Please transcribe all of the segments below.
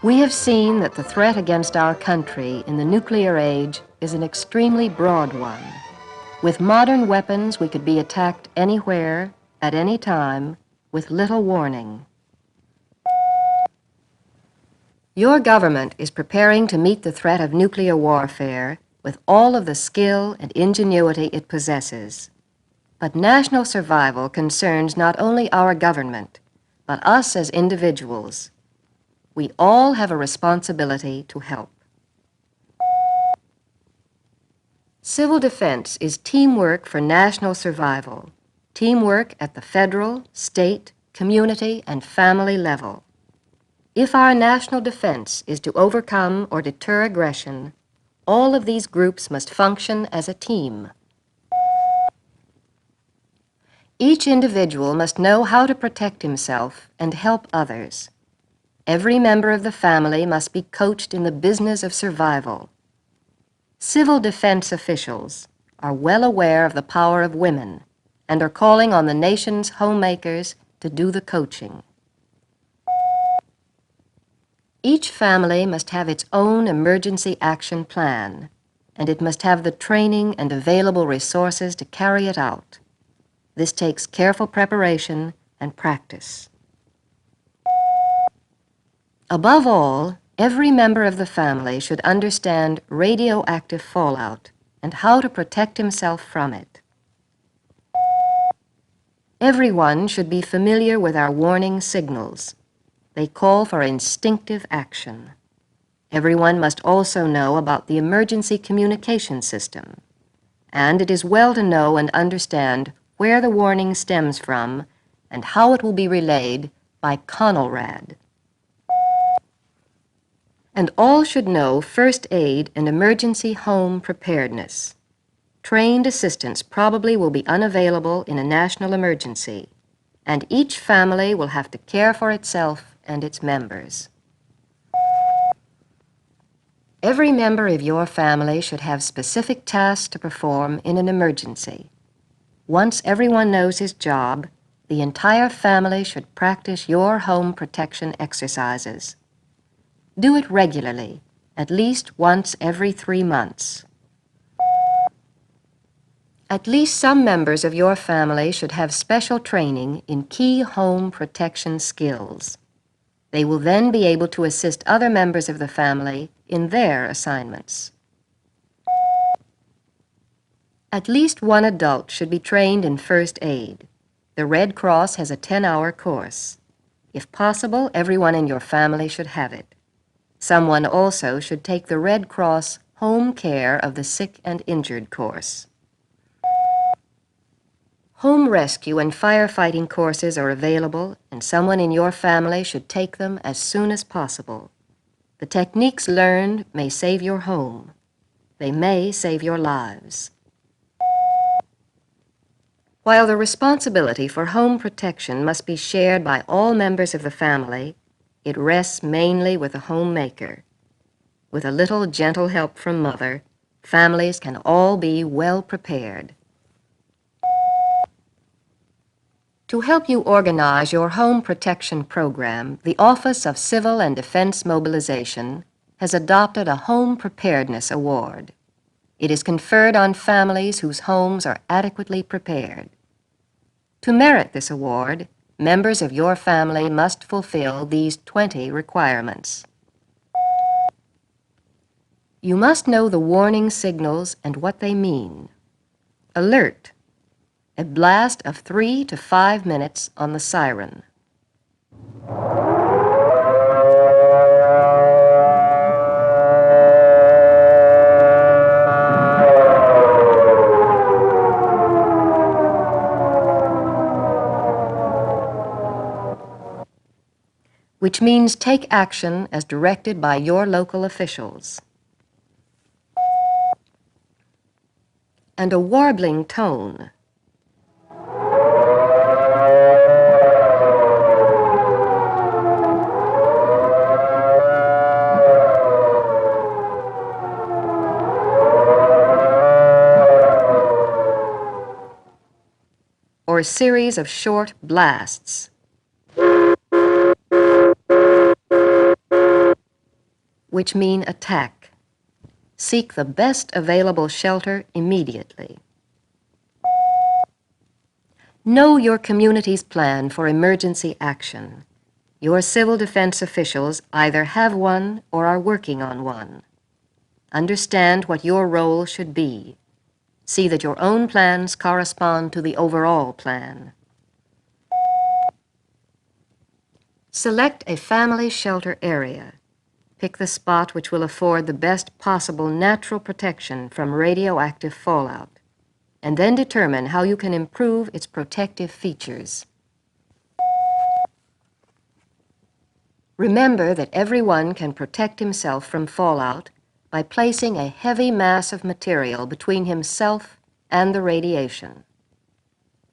We have seen that the threat against our country in the nuclear age is an extremely broad one. With modern weapons, we could be attacked anywhere, at any time, with little warning. Your government is preparing to meet the threat of nuclear warfare with all of the skill and ingenuity it possesses. But national survival concerns not only our government, but us as individuals. We all have a responsibility to help. Civil defense is teamwork for national survival, teamwork at the federal, state, community, and family level. If our national defense is to overcome or deter aggression, all of these groups must function as a team. Each individual must know how to protect himself and help others. Every member of the family must be coached in the business of survival. Civil defense officials are well aware of the power of women and are calling on the nation's homemakers to do the coaching. Each family must have its own emergency action plan, and it must have the training and available resources to carry it out. This takes careful preparation and practice. Above all, every member of the family should understand radioactive fallout and how to protect himself from it. Everyone should be familiar with our warning signals. They call for instinctive action. Everyone must also know about the emergency communication system, and it is well to know and understand where the warning stems from and how it will be relayed by CONELRAD. And all should know first aid and emergency home preparedness. Trained assistance probably will be unavailable in a national emergency, and each family will have to care for itself and its members. Every member of your family should have specific tasks to perform in an emergency. Once everyone knows his job, the entire family should practice your home protection exercises. Do it regularly, at least once every 3 months. At least some members of your family should have special training in key home protection skills. They will then be able to assist other members of the family in their assignments. At least one adult should be trained in first aid. The Red Cross has a 10-hour course. If possible, everyone in your family should have it. Someone also should take the Red Cross Home Care of the Sick and Injured course. Home rescue and firefighting courses are available, and someone in your family should take them as soon as possible. The techniques learned may save your home. They may save your lives. While the responsibility for home protection must be shared by all members of the family, it rests mainly with the homemaker. With a little gentle help from Mother, families can all be well prepared. To help you organize your home protection program, the Office of Civil and Defense Mobilization has adopted a Home Preparedness Award. It is conferred on families whose homes are adequately prepared. To merit this award, members of your family must fulfill these 20 requirements. You must know the warning signals and what they mean. Alert: a blast of 3 to 5 minutes on the siren. Which means take action as directed by your local officials. And a warbling tone. or a series of short blasts, which mean attack. Seek the best available shelter immediately. Know your community's plan for emergency action. Your civil defense officials either have one or are working on one. Understand what your role should be. See that your own plans correspond to the overall plan. Select a family shelter area. Pick the spot which will afford the best possible natural protection from radioactive fallout, and then determine how you can improve its protective features. Remember that everyone can protect himself from fallout by placing a heavy mass of material between himself and the radiation.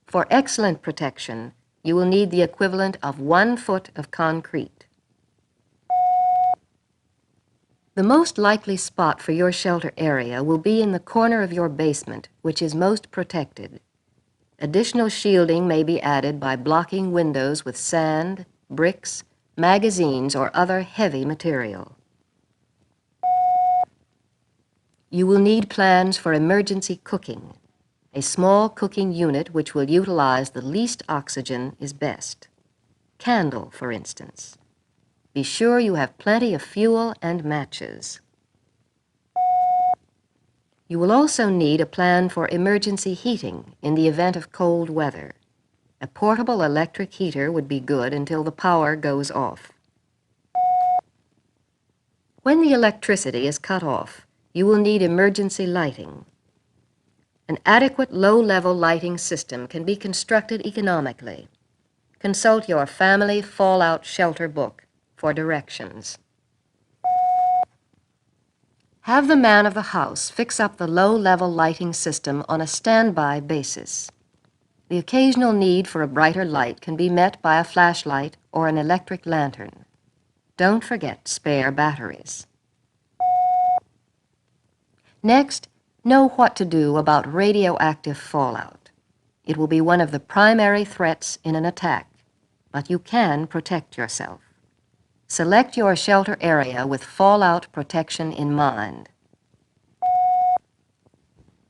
For excellent protection, you will need the equivalent of 1 foot of concrete. The most likely spot for your shelter area will be in the corner of your basement, which is most protected. Additional shielding may be added by blocking windows with sand, bricks, magazines, or other heavy material. You will need plans for emergency cooking. A small cooking unit which will utilize the least oxygen is best. Candle, for instance. Be sure you have plenty of fuel and matches. You will also need a plan for emergency heating in the event of cold weather. A portable electric heater would be good until the power goes off. When the electricity is cut off, you will need emergency lighting. An adequate low-level lighting system can be constructed economically. Consult your family fallout shelter book for directions. Have the man of the house fix up the low-level lighting system on a standby basis. The occasional need for a brighter light can be met by a flashlight or an electric lantern. Don't forget spare batteries. Next, know what to do about radioactive fallout. It will be one of the primary threats in an attack, but you can protect yourself. Select your shelter area with fallout protection in mind.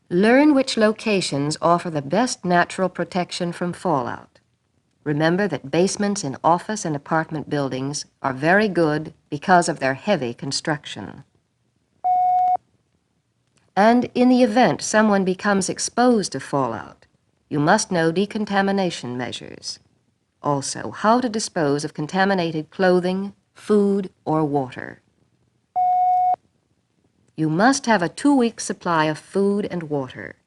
Learn which locations offer the best natural protection from fallout. Remember that basements in office and apartment buildings are very good because of their heavy construction. And in the event someone becomes exposed to fallout, you must know decontamination measures. Also, how to dispose of contaminated clothing, food, or water. You must have a 2-week supply of food and water.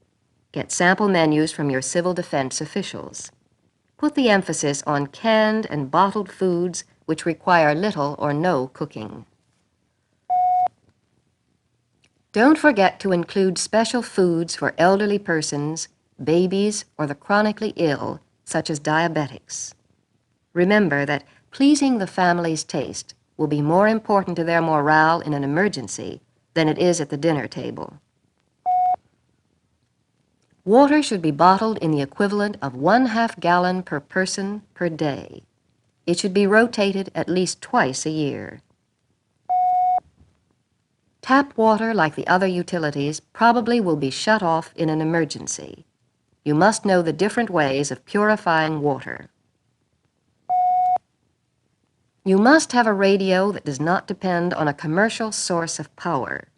Get sample menus from your civil defense officials. Put the emphasis on canned and bottled foods which require little or no cooking. Don't forget to include special foods for elderly persons, babies, or the chronically ill, such as diabetics. Remember that pleasing the family's taste will be more important to their morale in an emergency than it is at the dinner table. Water should be bottled in the equivalent of 1/2 gallon per person per day. It should be rotated at least twice a year. Tap water, like the other utilities, probably will be shut off in an emergency. You must know the different ways of purifying water. You must have a radio that does not depend on a commercial source of power.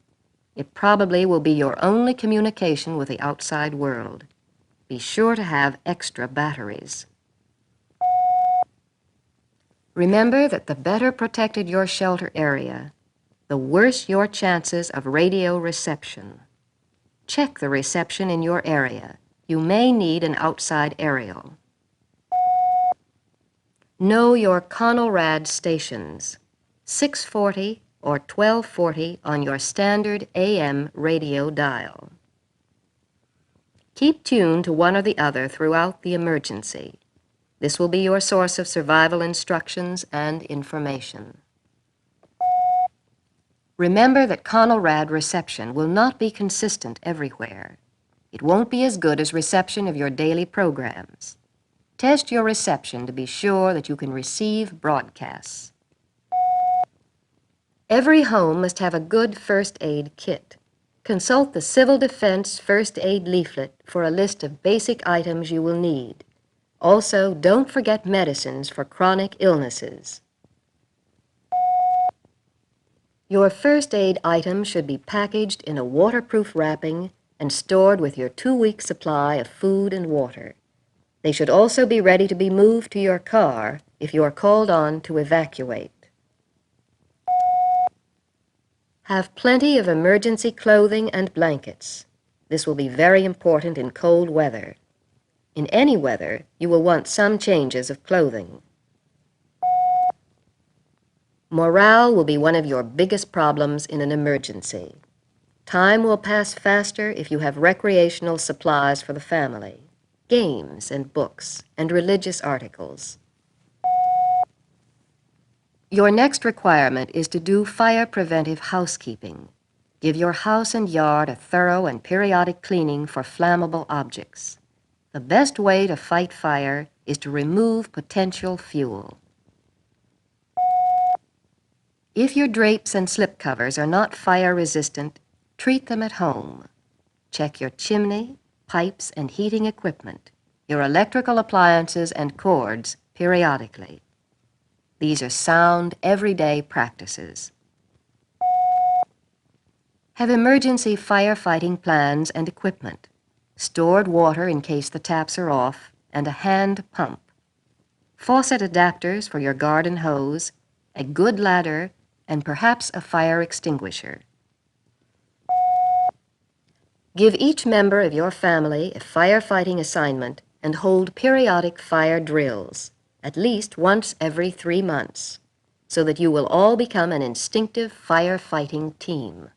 It probably will be your only communication with the outside world. Be sure to have extra batteries. Remember that the better protected your shelter area, the worse your chances of radio reception. Check the reception in your area. You may need an outside aerial. Know your CONELRAD stations, 640 or 1240 on your standard AM radio dial. Keep tuned to one or the other throughout the emergency. This will be your source of survival instructions and information. Remember that CONELRAD reception will not be consistent everywhere. It won't be as good as reception of your daily programs. Test your reception to be sure that you can receive broadcasts. Every home must have a good first aid kit. Consult the Civil Defense First Aid leaflet for a list of basic items you will need. Also, don't forget medicines for chronic illnesses. Your first aid items should be packaged in a waterproof wrapping and stored with your 2-week supply of food and water. They should also be ready to be moved to your car if you are called on to evacuate. Have plenty of emergency clothing and blankets. This will be very important in cold weather. In any weather, you will want some changes of clothing. Morale will be one of your biggest problems in an emergency. Time will pass faster if you have recreational supplies for the family, games and books, and religious articles. Your next requirement is to do fire preventive housekeeping. Give your house and yard a thorough and periodic cleaning for flammable objects. The best way to fight fire is to remove potential fuel. If your drapes and slipcovers are not fire-resistant, treat them at home. Check your chimney, pipes, and heating equipment, your electrical appliances and cords periodically. These are sound, everyday practices. Have emergency firefighting plans and equipment, stored water in case the taps are off, and a hand pump, faucet adapters for your garden hose, a good ladder, and perhaps a fire extinguisher. Give each member of your family a firefighting assignment and hold periodic fire drills, at least once every 3 months, so that you will all become an instinctive firefighting team.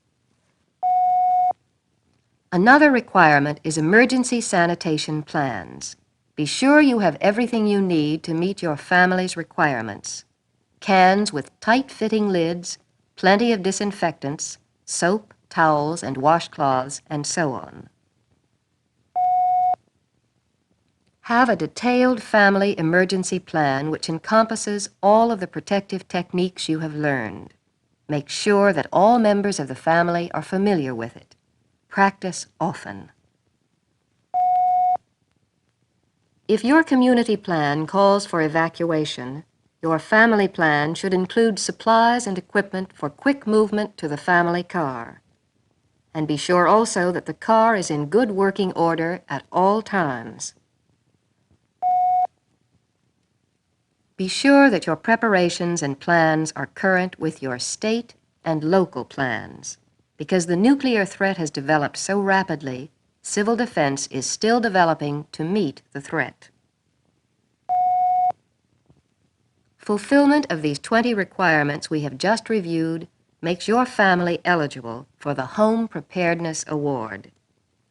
Another requirement is emergency sanitation plans. Be sure you have everything you need to meet your family's requirements. Cans with tight-fitting lids, plenty of disinfectants, soap, towels, and washcloths, and so on. Have a detailed family emergency plan which encompasses all of the protective techniques you have learned. Make sure that all members of the family are familiar with it. Practice often. If your community plan calls for evacuation, your family plan should include supplies and equipment for quick movement to the family car. And be sure also that the car is in good working order at all times. Be sure that your preparations and plans are current with your state and local plans. Because the nuclear threat has developed so rapidly, civil defense is still developing to meet the threat. Fulfillment of these 20 requirements we have just reviewed makes your family eligible for the Home Preparedness Award.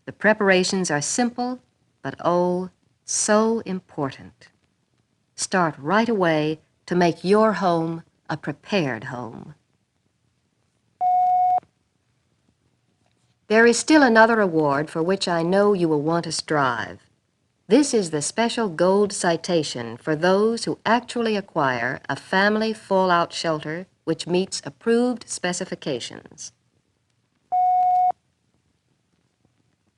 The preparations are simple, but oh, so important. Start right away to make your home a prepared home. There is still another award for which I know you will want to strive. This is the special gold citation for those who actually acquire a family fallout shelter which meets approved specifications.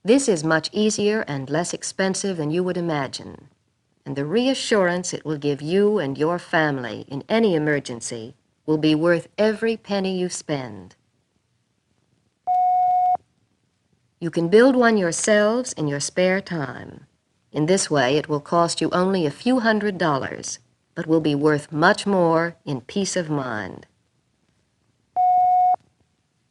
This is much easier and less expensive than you would imagine, and the reassurance it will give you and your family in any emergency will be worth every penny you spend. You can build one yourselves in your spare time. In this way, it will cost you only a few $100s, but will be worth much more in peace of mind.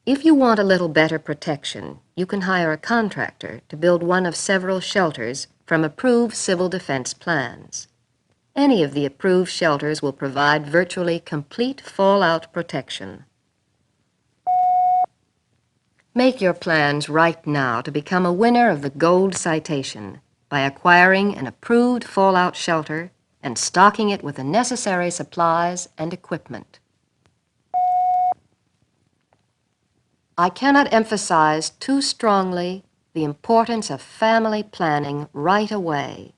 If you want a little better protection, you can hire a contractor to build one of several shelters from approved civil defense plans. Any of the approved shelters will provide virtually complete fallout protection. Make your plans right now to become a winner of the Gold Citation by acquiring an approved fallout shelter and stocking it with the necessary supplies and equipment. I cannot emphasize too strongly the importance of family planning right away.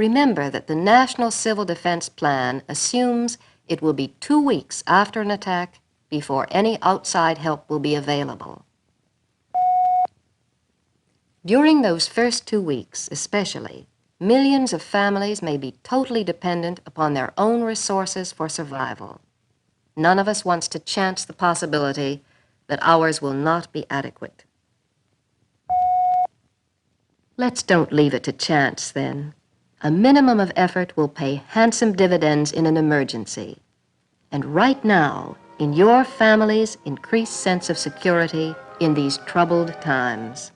Remember that the National Civil Defense Plan assumes it will be 2 weeks after an attack before any outside help will be available. During those first 2 weeks, especially, millions of families may be totally dependent upon their own resources for survival. None of us wants to chance the possibility that ours will not be adequate. Let's don't leave it to chance, then. A minimum of effort will pay handsome dividends in an emergency. And right now, in your family's increased sense of security in these troubled times.